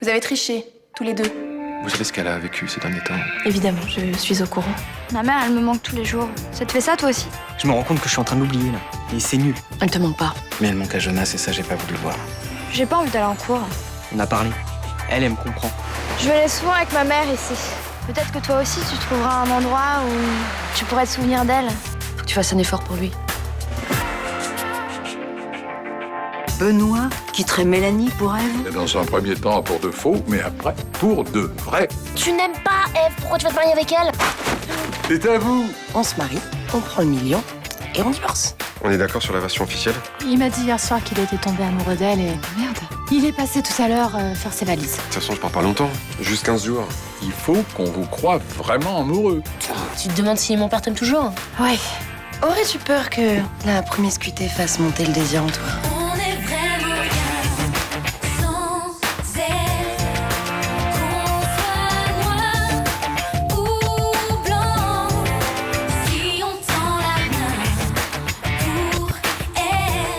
Vous avez triché, tous les deux. Vous savez ce qu'elle a vécu ces derniers temps? Évidemment, je suis au courant. Ma mère, elle me manque tous les jours. Ça te fait ça, toi aussi? Je me rends compte que je suis en train de l'oublier, là. Et c'est nul. Elle te manque pas. Mais elle manque à Jonas et ça, j'ai pas voulu le voir. J'ai pas envie d'aller en cours. On a parlé. Elle me comprend. Je venais souvent avec ma mère ici. Peut-être que toi aussi, tu trouveras un endroit où tu pourrais te souvenir d'elle. Faut que tu fasses un effort pour lui. Benoît quitterait Mélanie pour Ève? Dans un premier temps pour de faux, mais après pour de vrai. Tu n'aimes pas Ève, pourquoi tu vas te marier avec elle? C'est à vous. On se marie, on prend le million et on divorce. On est d'accord sur la version officielle? Il m'a dit hier soir qu'il était tombé amoureux d'elle et... Merde. Il est passé tout à l'heure faire ses valises. De toute façon, je pars pas longtemps. Juste 15 jours. Il faut qu'on vous croie vraiment amoureux. Tu te demandes si mon père t'aime toujours? Ouais. Aurais-tu peur que la promiscuité fasse monter le désir en toi? On est vraiment bien sans elle. Qu'on soit noir ou blanc, si on tend la main pour elle,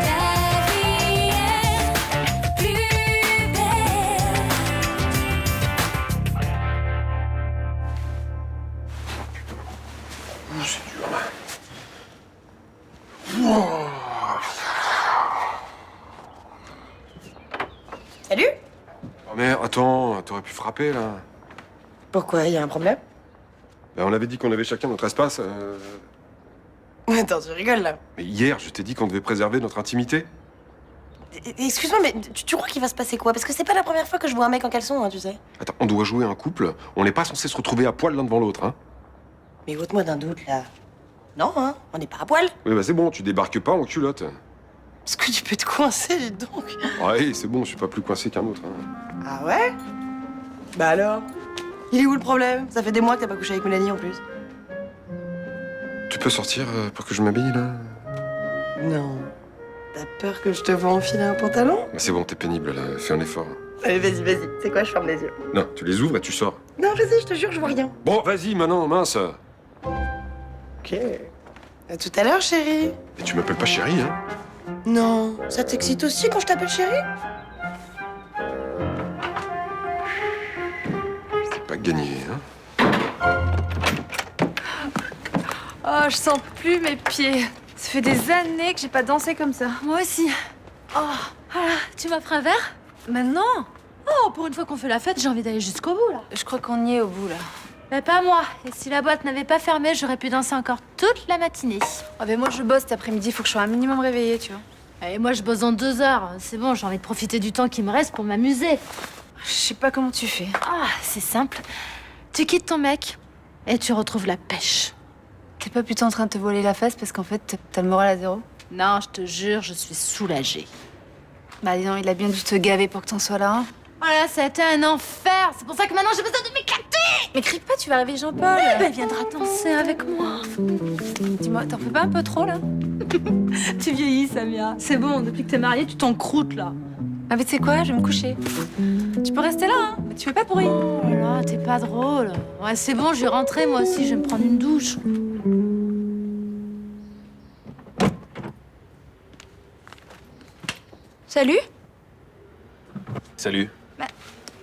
ta vie est plus belle. Salut. Oh mais attends, t'aurais pu frapper là. Pourquoi? Y a un problème? On avait dit qu'on avait chacun notre espace. Attends, tu rigoles là. Mais hier, je t'ai dit qu'on devait préserver notre intimité. Excuse-moi, mais tu crois qu'il va se passer quoi? Parce que c'est pas la première fois que je vois un mec en caleçon, hein, tu sais. Attends, on doit jouer un couple. On n'est pas censé se retrouver à poil l'un devant l'autre, hein. Mais ôte-moi d'un doute là. Non, hein, on n'est pas à poil. Oui, bah c'est bon, tu débarques pas en culotte. Est-ce que tu peux te coincer, dis donc? Ouais, c'est bon, je suis pas plus coincé qu'un autre. Hein. Ah ouais? Bah alors? Il est où le problème? Ça fait des mois que t'as pas couché avec Mélanie en plus. Tu peux sortir pour que je m'habille là? Non. T'as peur que je te vois enfiler un pantalon? Mais c'est bon, t'es pénible là, fais un effort. Allez, vas-y. C'est quoi, je ferme les yeux. Non, tu les ouvres et tu sors. Non, vas-y, je te jure, je vois rien. Bon, vas-y, maintenant, mince. Ok. À tout à l'heure, chérie. Et tu m'appelles pas chérie, hein? Non, ça t'excite aussi quand je t'appelle chérie? C'est pas gagné, hein? Oh, je sens plus mes pieds. Ça fait des années que j'ai pas dansé comme ça. Moi aussi. Oh, voilà. Tu m'offres un verre? Maintenant? Oh, pour une fois qu'on fait la fête, j'ai envie d'aller jusqu'au bout, là. Je crois qu'on y est au bout, là. Mais pas moi. Et si la boîte n'avait pas fermé, j'aurais pu danser encore toute la matinée. Ah ben moi, je bosse cet après-midi, faut que je sois un minimum réveillée, tu vois. Et moi, je bosse dans 2 heures. C'est bon, j'ai envie de profiter du temps qui me reste pour m'amuser. Je sais pas comment tu fais. Ah, c'est simple. Tu quittes ton mec et tu retrouves la pêche. T'es pas plutôt en train de te voler la face parce qu'en fait, t'as le moral à zéro? Non, je te jure, je suis soulagée. Bah dis donc, il a bien dû te gaver pour que t'en sois là, hein. Voilà, ça a été un enfer. C'est pour ça que maintenant, j'ai besoin de m'éclater. Mais crie pas, tu vas réveiller Jean-Paul. Elle viendra danser avec moi. Dis-moi, t'en fais pas un peu trop, là? Tu vieillis, Samia. C'est bon, depuis que t'es mariée, tu t'encroutes, là. Ah mais tu sais quoi, je vais me coucher. Tu peux rester là, hein. Tu fais pas de bruit. Oh là là, t'es pas drôle. Ouais, c'est bon, je vais rentrer, moi aussi. Je vais me prendre une douche. Salut? Salut.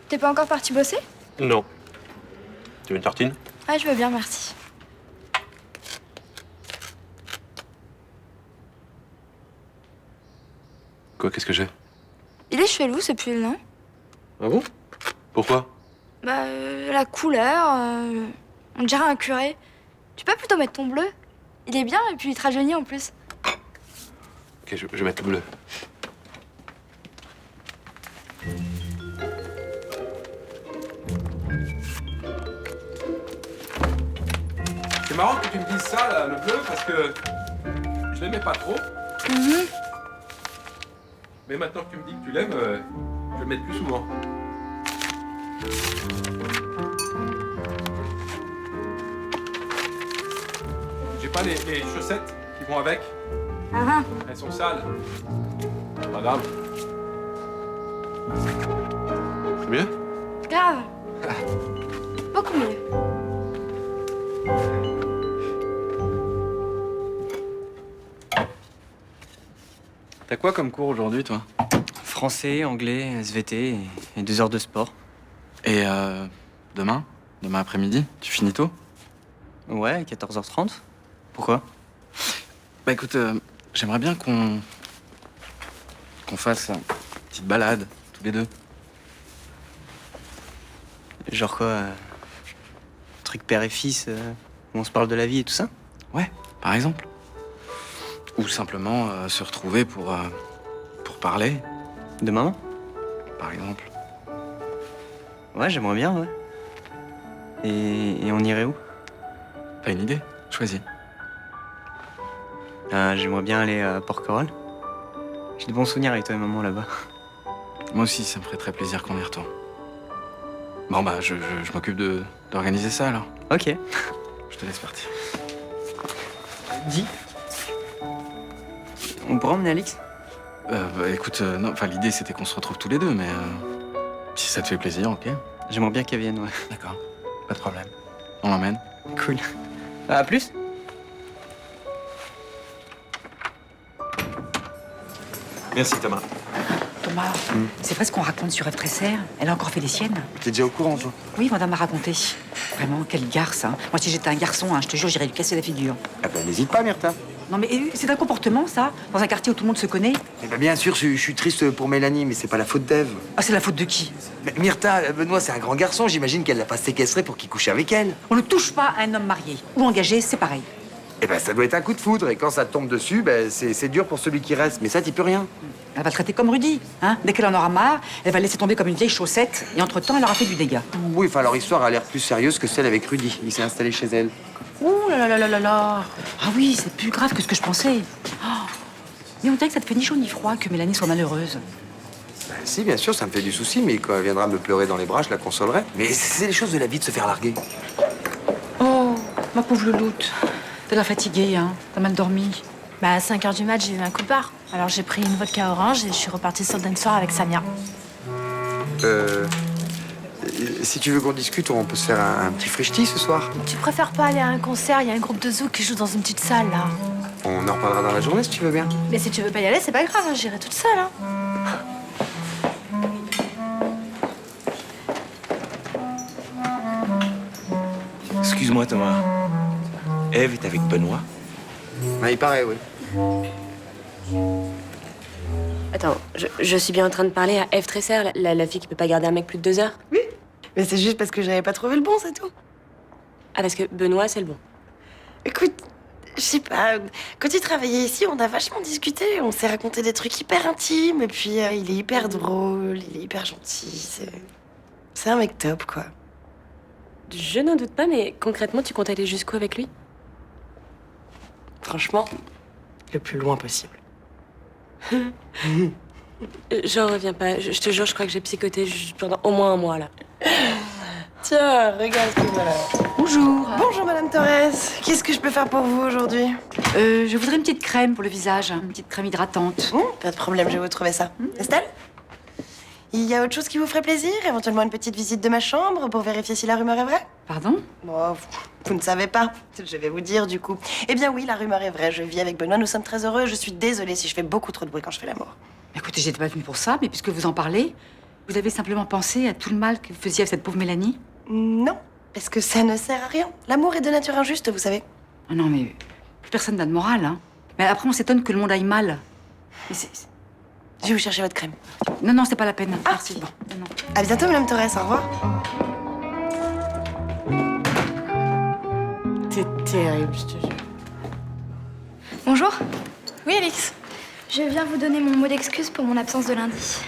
T'es pas encore parti bosser? Non. Tu veux une tartine? Ah, je veux bien, merci. Quoi, qu'est-ce que j'ai? Il est chelou, ce pull, non? Ah bon? Pourquoi? Bah, la couleur, on dirait un curé. Tu peux plutôt mettre ton bleu? Il est bien et puis il te rajeunit en plus. Ok, je vais mettre le bleu. C'est marrant que tu me dises ça, là, le bleu, parce que je l'aimais pas trop. Mais maintenant que tu me dis que tu l'aimes, je vais le mettre plus souvent. J'ai pas les chaussettes qui vont avec. Elles sont sales. Pas grave. C'est mieux? Grave. Beaucoup mieux. T'as quoi comme cours aujourd'hui, toi? Français, anglais, SVT et 2 heures de sport. Et demain après-midi, tu finis tôt? Ouais, 14h30. Pourquoi? Bah écoute, j'aimerais bien qu'on fasse une petite balade, tous les deux. Genre quoi truc père et fils, où on se parle de la vie et tout ça? Ouais, par exemple. Ou simplement se retrouver pour parler, De maman? par exemple. Ouais, j'aimerais bien, ouais. Et on irait où? T'as une idée? Choisis. J'aimerais bien aller à Porquerolles. J'ai de bons souvenirs avec toi et maman là-bas. Moi aussi, ça me ferait très plaisir qu'on y retourne. Bon bah, je m'occupe d'organiser ça alors. Ok. Je te laisse partir. Dis. On pourrait emmener Alix? Bah écoute, non, enfin l'idée c'était qu'on se retrouve tous les deux, mais si ça te fait plaisir, ok. J'aimerais bien qu'elle vienne, ouais. D'accord, pas de problème. On l'emmène. Cool. À plus. Merci Thomas. Thomas, c'est vrai ce qu'on raconte sur Eve Tresser. Elle a encore fait des siennes. T'es déjà au courant, toi? Oui, madame m'a raconté. Vraiment, quelle garce. Hein. Moi, si j'étais un garçon, je te jure, j'irais lui casser la figure. Ah ben, n'hésite pas, Myrtha. Non, mais c'est un comportement, ça, dans un quartier où tout le monde se connaît. Eh ben bien sûr, je suis triste pour Mélanie, mais c'est pas la faute d'Ève. Ah, c'est la faute de qui? Mais Myrtha, Benoît, c'est un grand garçon. J'imagine qu'elle l'a pas séquestré pour qu'il couche avec elle. On ne touche pas à un homme marié ou engagé, c'est pareil. Eh ben, ça doit être un coup de foudre. Et quand ça tombe dessus, ben, c'est dur pour celui qui reste. Mais ça, t'y peux rien. Elle va le traiter comme Rudy. Hein. Dès qu'elle en aura marre, elle va le laisser tomber comme une vieille chaussette. Et entre-temps, elle aura fait du dégât. Oui, enfin, leur histoire a l'air plus sérieuse que celle avec Rudy. Il s'est installé chez elle. Ouh là là là là là là. Ah oui, c'est plus grave que ce que je pensais. Oh. Mais on dirait que ça te fait ni chaud ni froid que Mélanie soit malheureuse. Ben, si, bien sûr, ça me fait du souci, mais quand elle viendra me pleurer dans les bras, je la consolerai. Mais c'est les choses de la vie de se faire larguer. Oh, ma pauvre louloute. T'as l'air fatiguée, hein. T'as mal dormi. Bah, à 5h du mat, j'ai eu un coup de barre. Alors j'ai pris une vodka orange et je suis repartie sur le dance floor avec Samia. Si tu veux qu'on discute, on peut se faire un petit frichti ce soir. Tu préfères pas aller à un concert? Il y a un groupe de zouk qui joue dans une petite salle, là. On en reparlera dans la journée si tu veux bien. Mais si tu veux pas y aller, c'est pas grave, hein, j'irai toute seule, hein. Excuse-moi, Thomas. Ève est avec Benoît? Ah, il paraît, oui. Attends, je suis bien en train de parler à Eve Tresser, la fille qui peut pas garder un mec plus de 2 heures? Oui, mais c'est juste parce que j'avais pas trouvé le bon, c'est tout. Ah, parce que Benoît, c'est le bon. Écoute, je sais pas, quand il travaillait ici, on a vachement discuté, on s'est raconté des trucs hyper intimes, et puis il est hyper drôle, il est hyper gentil, c'est un mec top, quoi. Je n'en doute pas, mais concrètement, tu comptes aller jusqu'où avec lui? Franchement, le plus loin possible. J'en reviens pas. Je te jure, je crois que j'ai psychoté pendant au moins un mois, là. Tiens, regarde ce que voilà. Bonjour. Bonjour, Madame Torres. Qu'est-ce que je peux faire pour vous aujourd'hui? Je voudrais une petite crème pour le visage, une petite crème hydratante. Pas de problème, je vais vous trouver ça. Estelle? Il y a autre chose qui vous ferait plaisir? Éventuellement une petite visite de ma chambre pour vérifier si la rumeur est vraie? Pardon? Bon, vous ne savez pas. Je vais vous dire, du coup. Eh bien oui, la rumeur est vraie. Je vis avec Benoît, nous sommes très heureux. Je suis désolée si je fais beaucoup trop de bruit quand je fais l'amour. Écoutez, j'étais pas venue pour ça, mais puisque vous en parlez, vous avez simplement pensé à tout le mal que vous faisiez avec cette pauvre Mélanie? Non, parce que ça ne sert à rien. L'amour est de nature injuste, vous savez. Ah non, mais plus personne n'a de morale, hein. Mais après, on s'étonne que le monde aille mal. Mais je vais vous chercher votre crème. Non, non, c'est pas la peine. Ah, merci. Bon, non. À bientôt, Madame Torres. Au revoir. T'es terrible, je te jure. Bonjour. Oui, Alix. Je viens vous donner mon mot d'excuse pour mon absence de lundi.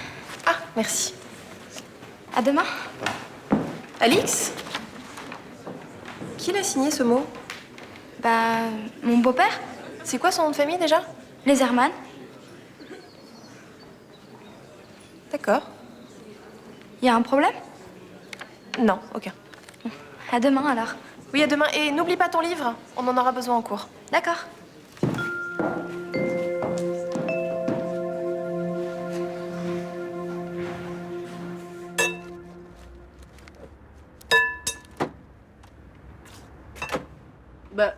Ah, merci. À demain. Alix? Qui l'a signé, ce mot? Bah, mon beau-père. C'est quoi son nom de famille, déjà? Les Herman. D'accord. Y a un problème? Non, aucun. À demain, alors. Oui, à demain. Et n'oublie pas ton livre, on en aura besoin en cours. D'accord. Bah,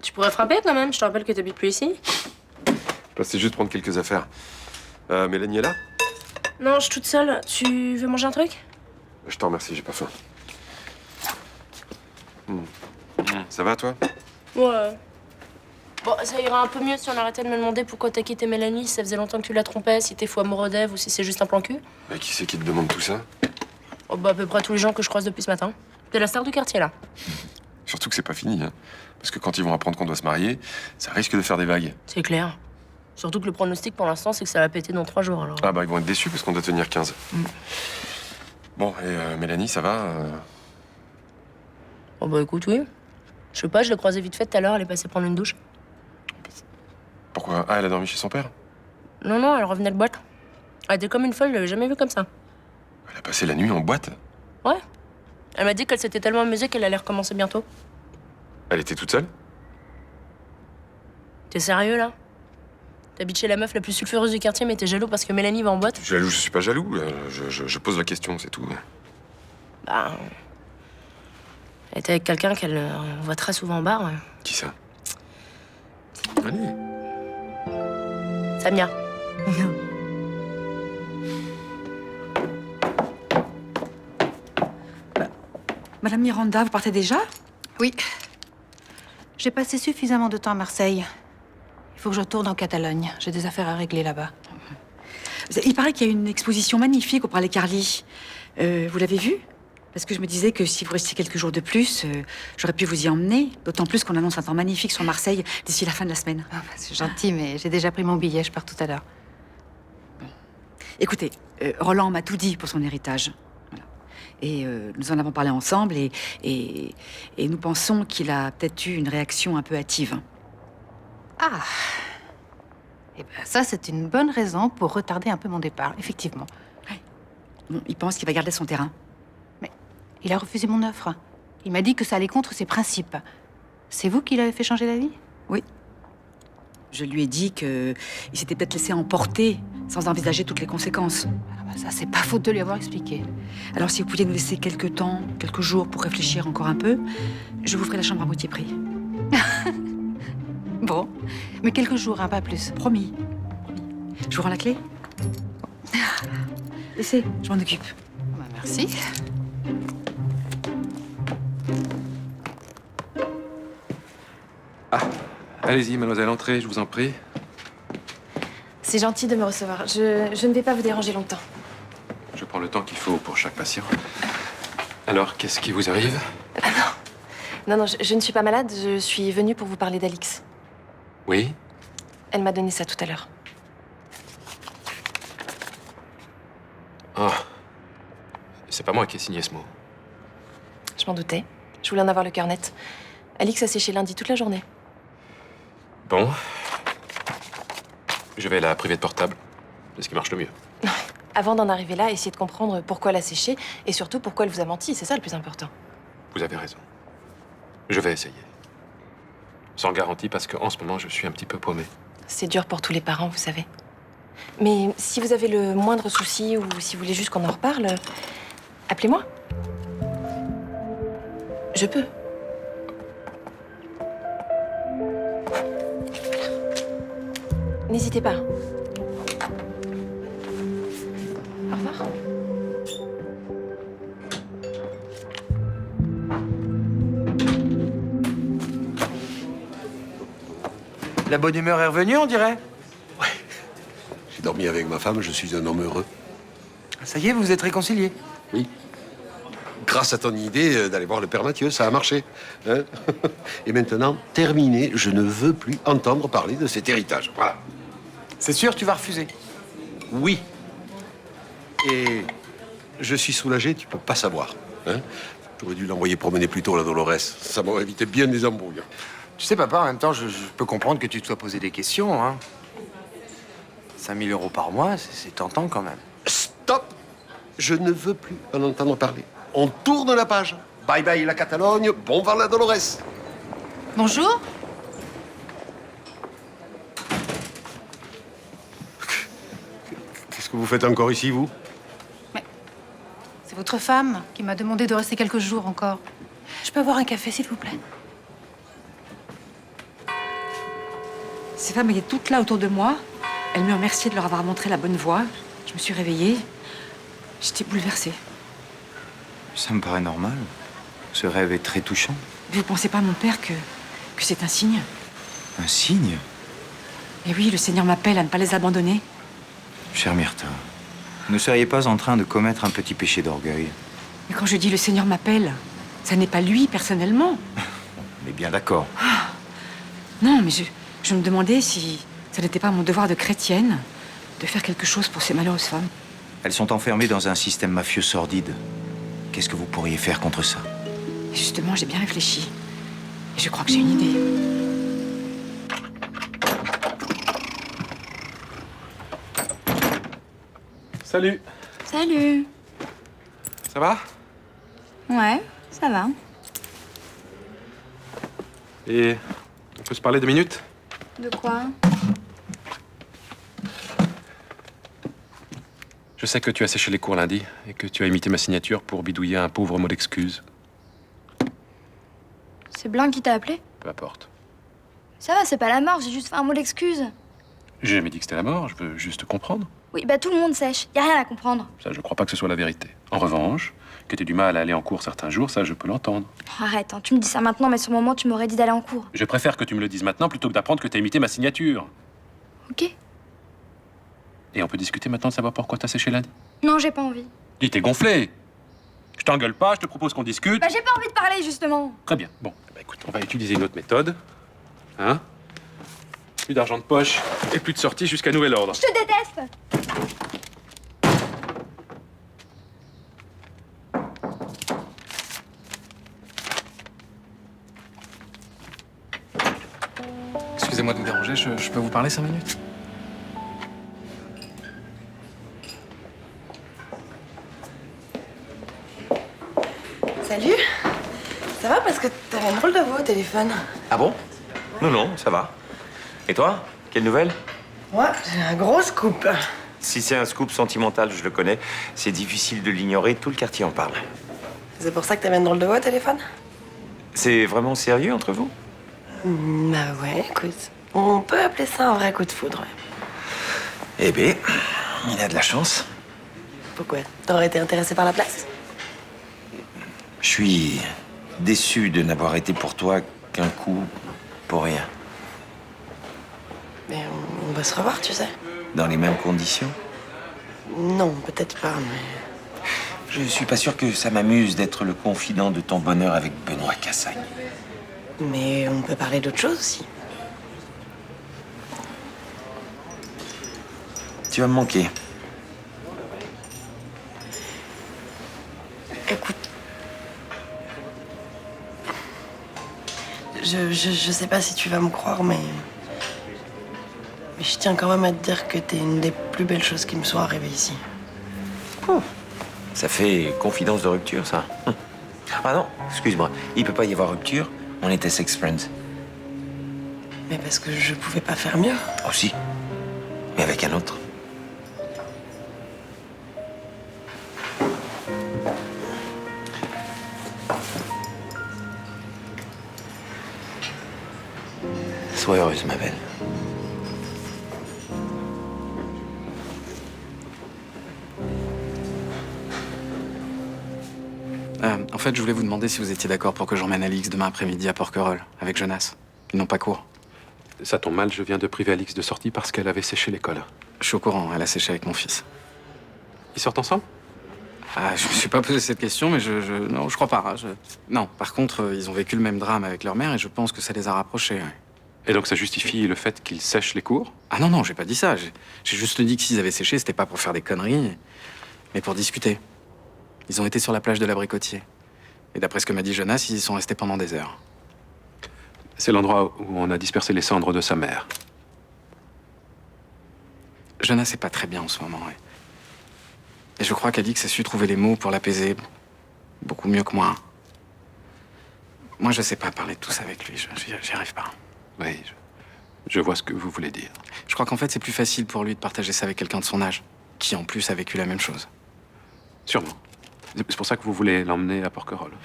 tu pourrais frapper quand même, je te rappelle que t'habites plus ici. Je passais juste prendre quelques affaires. Mélanie est là? Non, je suis toute seule. Tu veux manger un truc? Je t'en remercie, j'ai pas faim. Ça va, toi? Ouais. Bon, ça ira un peu mieux si on arrêtait de me demander pourquoi t'as quitté Mélanie, si ça faisait longtemps que tu la trompais, si t'es fou amoureux d'Ève ou si c'est juste un plan cul. Mais qui c'est qui te demande tout ça? Oh, bah, à peu près tous les gens que je croise depuis ce matin. T'es la star du quartier, là. Surtout que c'est pas fini, hein. Parce que quand ils vont apprendre qu'on doit se marier, ça risque de faire des vagues. C'est clair. Surtout que le pronostic pour l'instant, c'est que ça va péter dans 3 jours, alors. Ah bah ils vont être déçus parce qu'on doit tenir 15. Bon, et Mélanie, ça va Oh, bah, écoute, oui. Je sais pas, je l'ai croisée vite fait tout à l'heure, elle est passée prendre une douche. Pourquoi? Ah, elle a dormi chez son père? Non, non, elle revenait de boîte. Elle était comme une folle, je l'avais jamais vue comme ça. Elle a passé la nuit en boîte? Ouais. Elle m'a dit qu'elle s'était tellement amusée qu'elle allait recommencer bientôt. Elle était toute seule? T'es sérieux, là? T'habites chez la meuf la plus sulfureuse du quartier, mais t'es jaloux parce que Mélanie va en boîte? Jaloux, je suis pas jaloux. Je pose la question, c'est tout. Bah... Elle était avec quelqu'un qu'elle voit très souvent en bar. Qui ça? Allez. Samia. Madame Miranda, vous partez déjà? Oui. J'ai passé suffisamment de temps à Marseille. Il faut que je retourne en Catalogne. J'ai des affaires à régler là-bas. Il paraît qu'il y a une exposition magnifique au Palais Carly. Vous l'avez vue? Parce que je me disais que si vous restiez quelques jours de plus, j'aurais pu vous y emmener. D'autant plus qu'on annonce un temps magnifique sur Marseille d'ici la fin de la semaine. Ah bah, c'est gentil, mais j'ai déjà pris mon billet. Je pars tout à l'heure. Écoutez, Roland m'a tout dit pour son héritage. Voilà. Et nous en avons parlé ensemble et nous pensons qu'il a peut-être eu une réaction un peu hâtive. Ah. Eh ben, ça, c'est une bonne raison pour retarder un peu mon départ, effectivement. Bon, il pense qu'il va garder son terrain. Il a refusé mon offre. Il m'a dit que ça allait contre ses principes. C'est vous qui l'avez fait changer d'avis? Oui. Je lui ai dit qu'il s'était peut-être laissé emporter sans envisager toutes les conséquences. Ah bah ça, c'est pas faute de lui avoir expliqué. Alors, si vous pouviez nous laisser quelques temps, quelques jours pour réfléchir encore un peu, je vous ferai la chambre à moitié prix. Bon, mais quelques jours, hein, pas plus. Promis. Je vous rends la clé? Laissez, je m'en occupe. Bah, merci. Ah, allez-y, mademoiselle, entrez, je vous en prie. C'est gentil de me recevoir. Je ne vais pas vous déranger longtemps. Je prends le temps qu'il faut pour chaque patient. Alors, qu'est-ce qui vous arrive? Ah non. Non, je ne suis pas malade. Je suis venue pour vous parler d'Alix. Oui? Elle m'a donné ça tout à l'heure. Ah. C'est pas moi qui ai signé ce mot. Je m'en doutais. Je voulais en avoir le cœur net. Alix a séché lundi toute la journée. Bon. Je vais la priver de portable. C'est ce qui marche le mieux. Avant d'en arriver là, essayez de comprendre pourquoi elle a séché et surtout pourquoi elle vous a menti. C'est ça le plus important. Vous avez raison. Je vais essayer. Sans garantie, parce qu'en ce moment, je suis un petit peu paumé. C'est dur pour tous les parents, vous savez. Mais si vous avez le moindre souci ou si vous voulez juste qu'on en reparle, appelez-moi. Je peux. N'hésitez pas. Au revoir. La bonne humeur est revenue, on dirait. J'ai dormi avec ma femme, je suis un homme heureux. Ça y est, vous vous êtes réconciliés? Oui. Grâce à ton idée d'aller voir le père Mathieu, ça a marché. Hein. Et maintenant, terminé, je ne veux plus entendre parler de cet héritage. Voilà. C'est sûr, tu vas refuser? Oui. Et je suis soulagé, tu peux pas savoir. Hein. J'aurais dû l'envoyer promener plus tôt, la Dolores. Ça m'aurait évité bien des embrouilles. Tu sais, papa, en même temps, je peux comprendre que tu te sois posé des questions, hein. 5 000 € par mois, c'est tentant quand même. Stop! Je ne veux plus en entendre parler. On tourne la page. Bye bye la Catalogne, bon vent la Dolores. Bonjour. Qu'est-ce que vous faites encore ici, vous? C'est votre femme qui m'a demandé de rester quelques jours encore. Je peux avoir un café, s'il vous plaît? Ces femmes étaient toutes là autour de moi. Elles me remerciaient de leur avoir montré la bonne voie. Je me suis réveillée. J'étais bouleversée. Ça me paraît normal. Ce rêve est très touchant. Vous pensez pas, mon père, que c'est un signe? Un signe? Eh oui, le Seigneur m'appelle à ne pas les abandonner. Chère Myrtha, ne seriez pas en train de commettre un petit péché d'orgueil? Mais quand je dis le Seigneur m'appelle, ça n'est pas lui, personnellement. On est bien d'accord. Non, mais je me demandais si ça n'était pas mon devoir de chrétienne de faire quelque chose pour ces malheureuses femmes. Elles sont enfermées dans un système mafieux sordide. Qu'est-ce que vous pourriez faire contre ça? Et justement, j'ai bien réfléchi. Et je crois que j'ai une idée. Salut. Salut. Ça va? Ouais, ça va. Et on peut se parler 2 minutes? De quoi? Je sais que tu as séché les cours lundi et que tu as imité ma signature pour bidouiller un pauvre mot d'excuse. C'est Blanc qui t'a appelé? Peu importe. Ça va, c'est pas la mort, j'ai juste fait un mot d'excuse. J'ai jamais dit que c'était la mort, je veux juste comprendre. Oui, bah tout le monde sèche, y a rien à comprendre. Ça, je crois pas que ce soit la vérité. En revanche, que tu aies du mal à aller en cours certains jours, ça, je peux l'entendre. Arrête, hein, tu me dis ça maintenant, mais sur le moment, tu m'aurais dit d'aller en cours. Je préfère que tu me le dises maintenant plutôt que d'apprendre que tu as imité ma signature. Ok? Et on peut discuter maintenant de savoir pourquoi t'as séché lundi? Non, j'ai pas envie. Dis, t'es gonflé. Je t'engueule pas, je te propose qu'on discute. Bah j'ai pas envie de parler, justement. Très bien. Bon, écoute, on va utiliser une autre méthode. Hein? Plus d'argent de poche et plus de sortie jusqu'à nouvel ordre. Je te déteste. Excusez-moi de vous déranger, je peux vous parler 5 minutes? Salut. Ça va parce que t'avais une drôle de voix au téléphone. Ah bon? Non, non, ça va. Et toi? Quelle nouvelle? Moi, j'ai un gros scoop. Si c'est un scoop sentimental, je le connais. C'est difficile de l'ignorer, tout le quartier en parle. C'est pour ça que t'avais une drôle de voix au téléphone? C'est vraiment sérieux entre vous? Bah ouais, écoute. On peut appeler ça un vrai coup de foudre. Eh bien, il a de la chance. Pourquoi? T'aurais été intéressé par la place? Je suis déçu de n'avoir été pour toi qu'un coup pour rien. Mais on va se revoir, tu sais. Dans les mêmes conditions? Non, peut-être pas, mais... Je suis pas sûr que ça m'amuse d'être le confident de ton bonheur avec Benoît Cassagne. Mais on peut parler d'autre chose aussi. Tu vas me manquer. Écoute... Je sais pas si tu vas me croire, mais je tiens quand même à te dire que t'es une des plus belles choses qui me soient arrivées ici. Ça fait confidence de rupture, ça. Ah non, excuse-moi. Il peut pas y avoir rupture. On était sex friends. Mais parce que je pouvais pas faire mieux. Oh si. Mais avec un autre. Sois heureuse, ma belle. En fait, je voulais vous demander si vous étiez d'accord pour que j'emmène Alix demain après-midi à Porquerolles, avec Jonas. Ils n'ont pas cours. Ça tombe mal, je viens de priver Alix de sortie parce qu'elle avait séché l'école. Je suis au courant, elle a séché avec mon fils. Ils sortent ensemble? Ah, je me suis pas posé cette question, mais non, je crois pas. Hein, Non, par contre, ils ont vécu le même drame avec leur mère et je pense que ça les a rapprochés. Ouais. Et donc ça justifie le fait qu'ils sèchent les cours? Ah non, non, j'ai pas dit ça. J'ai juste dit que s'ils avaient séché, c'était pas pour faire des conneries, mais pour discuter. Ils ont été sur la plage de l'Abricotier. Et d'après ce que m'a dit Jonas, ils y sont restés pendant des heures. C'est l'endroit où on a dispersé les cendres de sa mère. Jonas est pas très bien en ce moment, ouais. Et je crois qu'Alix a su trouver les mots pour l'apaiser beaucoup mieux que moi. Moi, je sais pas parler de tout ça avec lui, j'y arrive pas. Oui, je vois ce que vous voulez dire. Je crois qu'en fait, c'est plus facile pour lui de partager ça avec quelqu'un de son âge, qui en plus a vécu la même chose. Sûrement. C'est pour ça que vous voulez l'emmener à Porquerolles.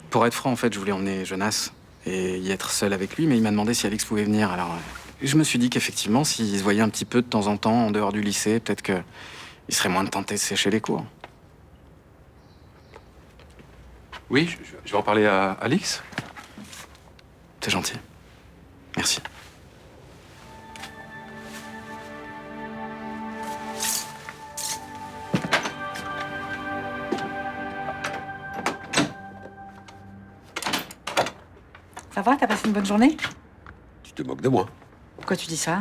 Pour être franc, en fait, je voulais emmener Jonas et y être seul avec lui, mais il m'a demandé si Alix pouvait venir. Alors, je me suis dit qu'effectivement, s'il se voyait un petit peu de temps en temps en dehors du lycée, peut-être que il serait moins tenté de sécher les cours. Oui, je vais en parler à Alix. C'est gentil. Merci. Ça va, t'as passé une bonne journée? Tu te moques de moi. Pourquoi tu dis ça?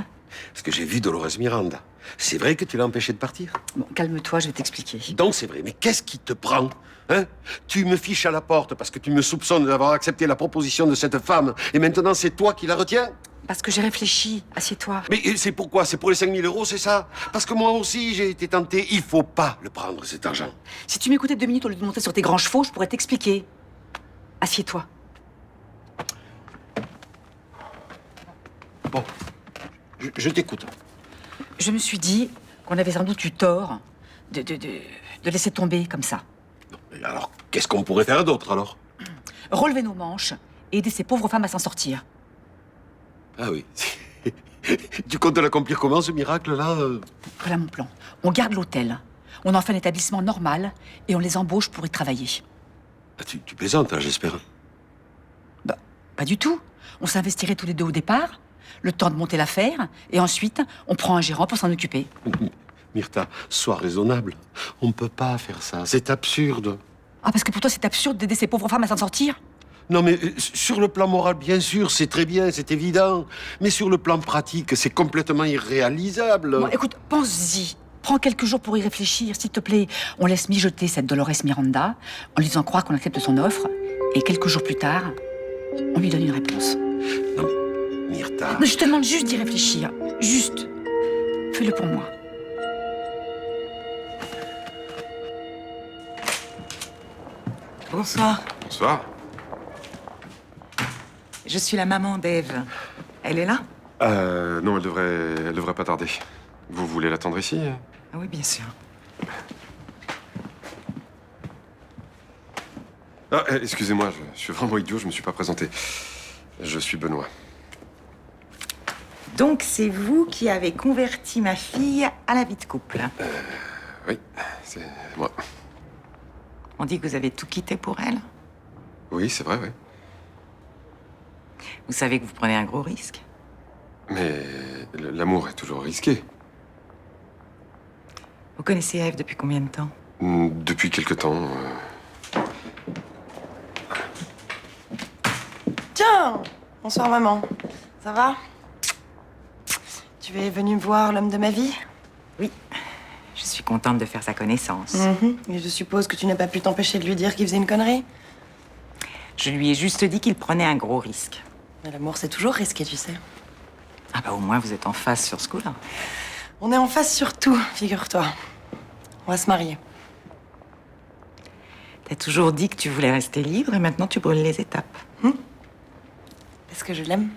Parce que j'ai vu Dolores Miranda. C'est vrai que tu l'as empêchée de partir? Bon, calme-toi, je vais t'expliquer. Donc c'est vrai, mais qu'est-ce qui te prend? Hein? Tu me fiches à la porte parce que tu me soupçonnes d'avoir accepté la proposition de cette femme, et maintenant c'est toi qui la retiens? Parce que j'ai réfléchi, assieds-toi. Mais c'est pourquoi? C'est pour les 5 000 euros, c'est ça? Parce que moi aussi j'ai été tenté. Il faut pas le prendre, cet argent. Si tu m'écoutais 2 minutes au lieu de monter sur tes grands chevaux, je pourrais t'expliquer. Assieds-toi. Bon, je t'écoute. Je me suis dit qu'on avait sans doute eu tort de laisser tomber comme ça. Et alors, qu'est-ce qu'on pourrait faire d'autre, alors? Relever nos manches et aider ces pauvres femmes à s'en sortir. Ah oui. Tu comptes l'accomplir comment, ce miracle-là? Voilà mon plan. On garde l'hôtel, on en fait un établissement normal et on les embauche pour y travailler. Ah, tu plaisantes, hein, j'espère. Bah, pas du tout. On s'investirait tous les deux au départ, le temps de monter l'affaire, et ensuite, on prend un gérant pour s'en occuper. Myrta, sois raisonnable. On ne peut pas faire ça. C'est absurde. Ah, parce que pour toi, c'est absurde d'aider ces pauvres femmes à s'en sortir? Non, mais sur le plan moral, bien sûr, c'est très bien, c'est évident. Mais sur le plan pratique, c'est complètement irréalisable. Bon, écoute, pense-y. Prends quelques jours pour y réfléchir, s'il te plaît. On laisse mijoter cette Dolores Miranda, en lui faisant croire qu'on accepte son offre, et quelques jours plus tard, on lui donne une réponse. Non, Myrta... Non, je te demande juste d'y réfléchir. Juste. Fais-le pour moi. Bonsoir. Bonsoir. Je suis la maman d'Ève. Elle est là? Non, elle devrait pas tarder. Vous voulez l'attendre ici? Ah oui, bien sûr. Ah, excusez-moi, je suis vraiment idiot, je me suis pas présenté. Je suis Benoît. Donc, c'est vous qui avez converti ma fille à la vie de couple. Oui, c'est moi. On dit que vous avez tout quitté pour elle. Oui, c'est vrai, oui. Vous savez que vous prenez un gros risque. Mais l'amour est toujours risqué. Vous connaissez Ève depuis combien de temps? Depuis quelque temps. Tiens! Bonsoir, maman. Ça va? Tu es venue voir l'homme de ma vie? Oui. Je suis contente de faire sa connaissance. Et je suppose que tu n'as pas pu t'empêcher de lui dire qu'il faisait une connerie? Je lui ai juste dit qu'il prenait un gros risque. Mais l'amour, c'est toujours risqué, tu sais. Ah bah au moins, vous êtes en face sur ce coup-là. On est en face sur tout, figure-toi. On va se marier. T'as toujours dit que tu voulais rester libre et maintenant tu brûles les étapes. Parce que je l'aime.